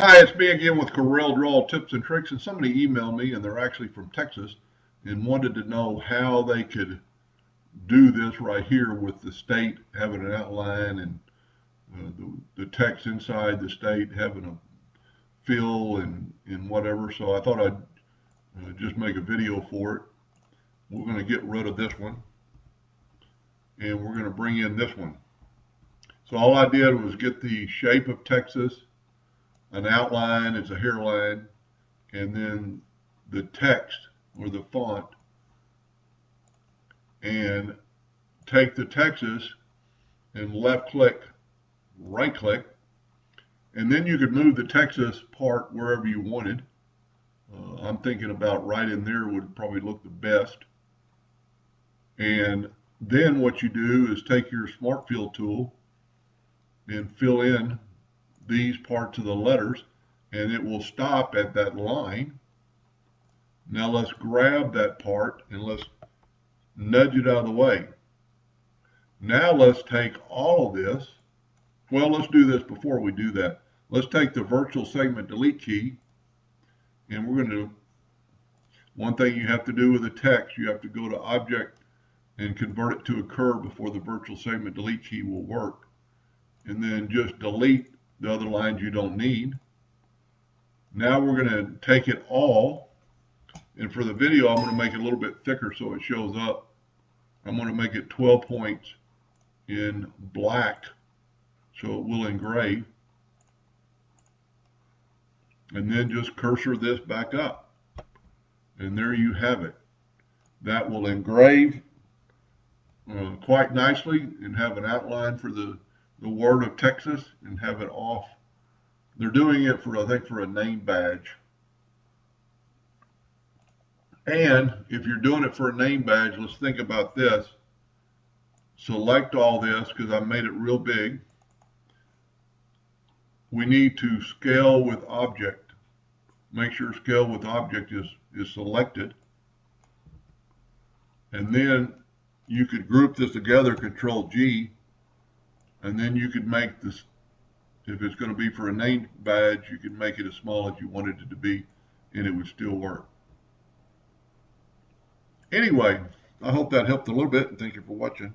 Hi, it's me again with Corel Draw Tips and Tricks, and somebody emailed me, and they're actually from Texas, and wanted to know how they could do this right here with the state having an outline and the text inside the state having a fill and whatever. So I thought I'd just make a video for it. We're going to get rid of this one, and we're going to bring in this one. So all I did was get the shape of Texas, an outline, it's a hairline, and then the text or the font, and take the Texas and left click, right click, and then you could move the Texas part wherever you wanted. I'm thinking about right in there would probably look the best. And then what you do is take your Smart Fill tool and fill in these parts of the letters, and it will stop at that line. Now let's grab that part and let's nudge it out of the way. Now let's take all of this. Well, let's do this before we do that. Let's take the virtual segment delete key, and we're going to, one thing you have to do with the text, you have to go to object and convert it to a curve before the virtual segment delete key will work. And then just delete the other lines you don't need. Now we're going to take it all, and for the video I'm going to make it a little bit thicker so it shows up. I'm going to make it 12 points in black so it will engrave, and then just cursor this back up, and there you have it. That will engrave quite nicely and have an outline for the word of Texas and have it off. They're doing it for, I think, for a name badge. And if you're doing it for a name badge, let's think about this. Select all this because I made it real big. We need to scale with object. Make sure scale with object is selected. And then you could group this together, Control G, and then you could make this, if it's going to be for a name badge, you could make it as small as you wanted it to be, and it would still work. Anyway, I hope that helped a little bit, and thank you for watching.